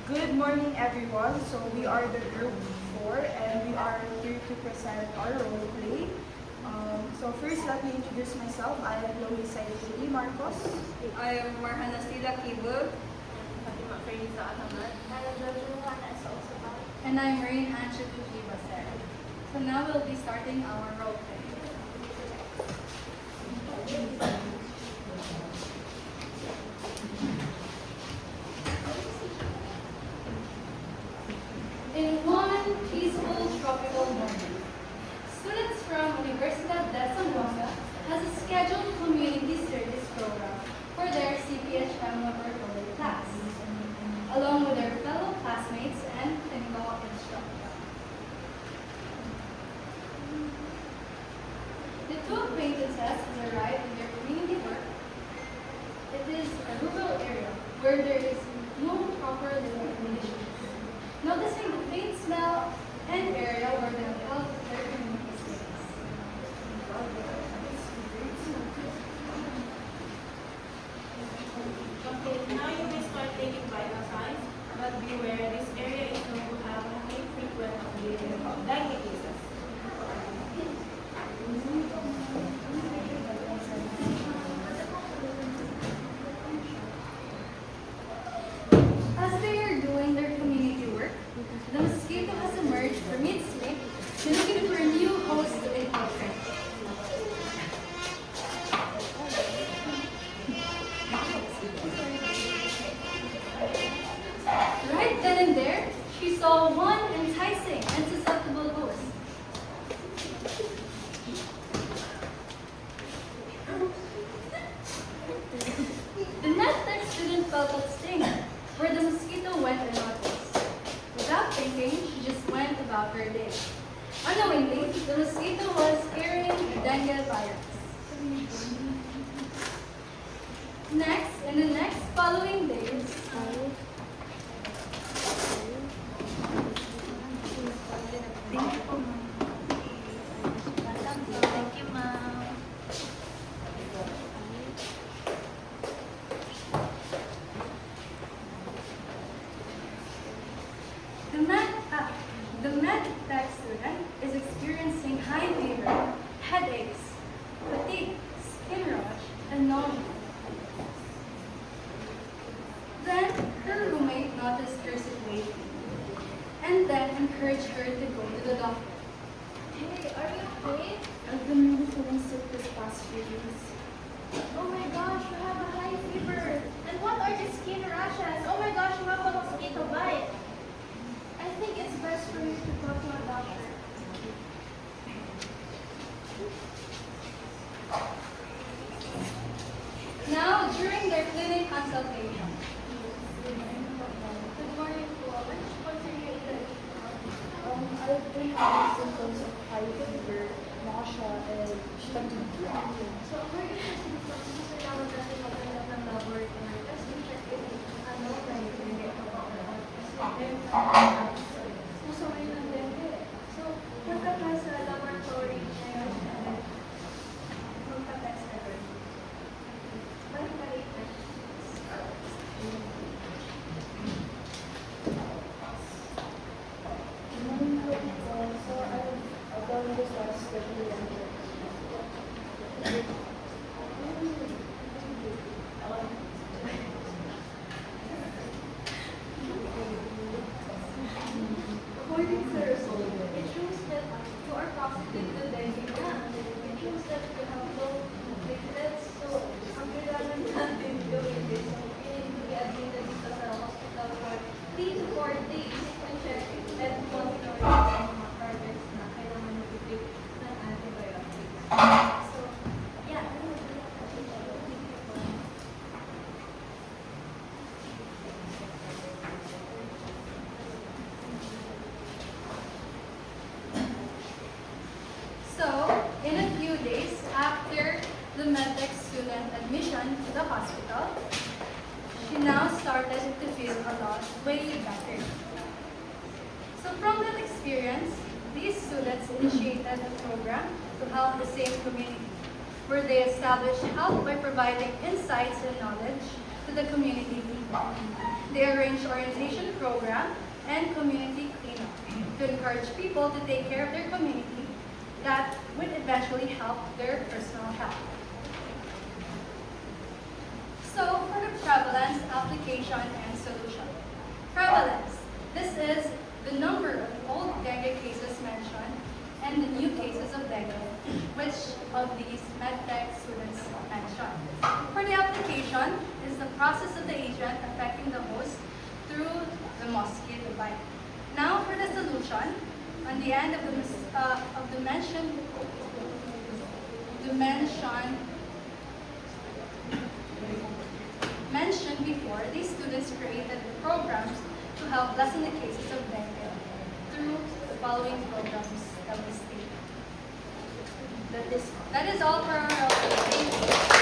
Good morning, everyone. So we are the group 4 and we are here to present our role play. So first, let me introduce myself. I am Chloe Saifuli Marcos. I am Marhana Sila Kibul. And I'm Rain Angelucci Baser. So now we'll be starting our role play. In one peaceful tropical morning, students from Universidad de Zamboanga has a scheduled community service program for their CPHM laboratory class, along with their fellow classmates and clinical instructor. The two acquaintances arrived in their community work. It is a rural area where there is no proper living conditions. Noticing the faint smell and area where they have held their community space. Okay, now you may start taking vital signs, but beware, this area is known to have high frequent of dengue cases. As they are doing their community work, the mosquito has emerged from its sleep, looking for a new host to infiltrate. Right then and there, she saw one enticing and susceptible host. The NetTech student felt a sting where the mosquito went unnoticed. Without thinking, she just went about her day. Unknowingly, the mosquito was carrying the dengue virus. Next, in the next following days, Thank you, ma'am. the med tech student is experiencing high fever, headaches, fatigue, skin rash, and nausea. Then her roommate noticed her situation and then encouraged her to go to the doctor. Hey, are you okay? I've been really feeling sick this past few days. Oh my gosh, you have a high fever. And what are the skin rashes? Oh my gosh, you have a mosquito bite. I think it's best for you to go to a doctor. Now, during their clinic consultation, Good morning, Florence. What's your name? I've been having symptoms of high fever, nausea, and fatigue. So, we're going to see from Mr. Lawan kasi maganda ng laboratory. Tapos, check if ano, Sorry ng dengue. So, punta ka sa laboratory ngayon. Magpa-test ka rin. Balik ka later. So I've done this last study and According to the result, it shows that you are positive to dengue na. It shows that you have low platelets. So, ang kailangan natin gawin is, so, you need to be admitted dito sa hospital for 3 to 4 days and check and monitor yung mga targets na kailangan mo i-take ng antibiotics. So, yeah. so in a few days after the medtech student admission to the hospital, she now started to feel a lot way better. So from that experience, these students initiated a program to help the same community, where they establish help by providing insights and knowledge to the community people. They arranged orientation program and community cleanup to encourage people to take care of their community that would eventually help their personal health. So for the prevalence, application, and solution. Prevalence. This is the number of old dengue cases mentioned and the new cases of dengue, which of these medtech students mentioned. For the application, is the process of the agent affecting the host through the mosquito bite. Now for the solution, on the end of the mentioned before, these students created programs to help lessen the cases of dengue through the following programs that we stated. That is all for our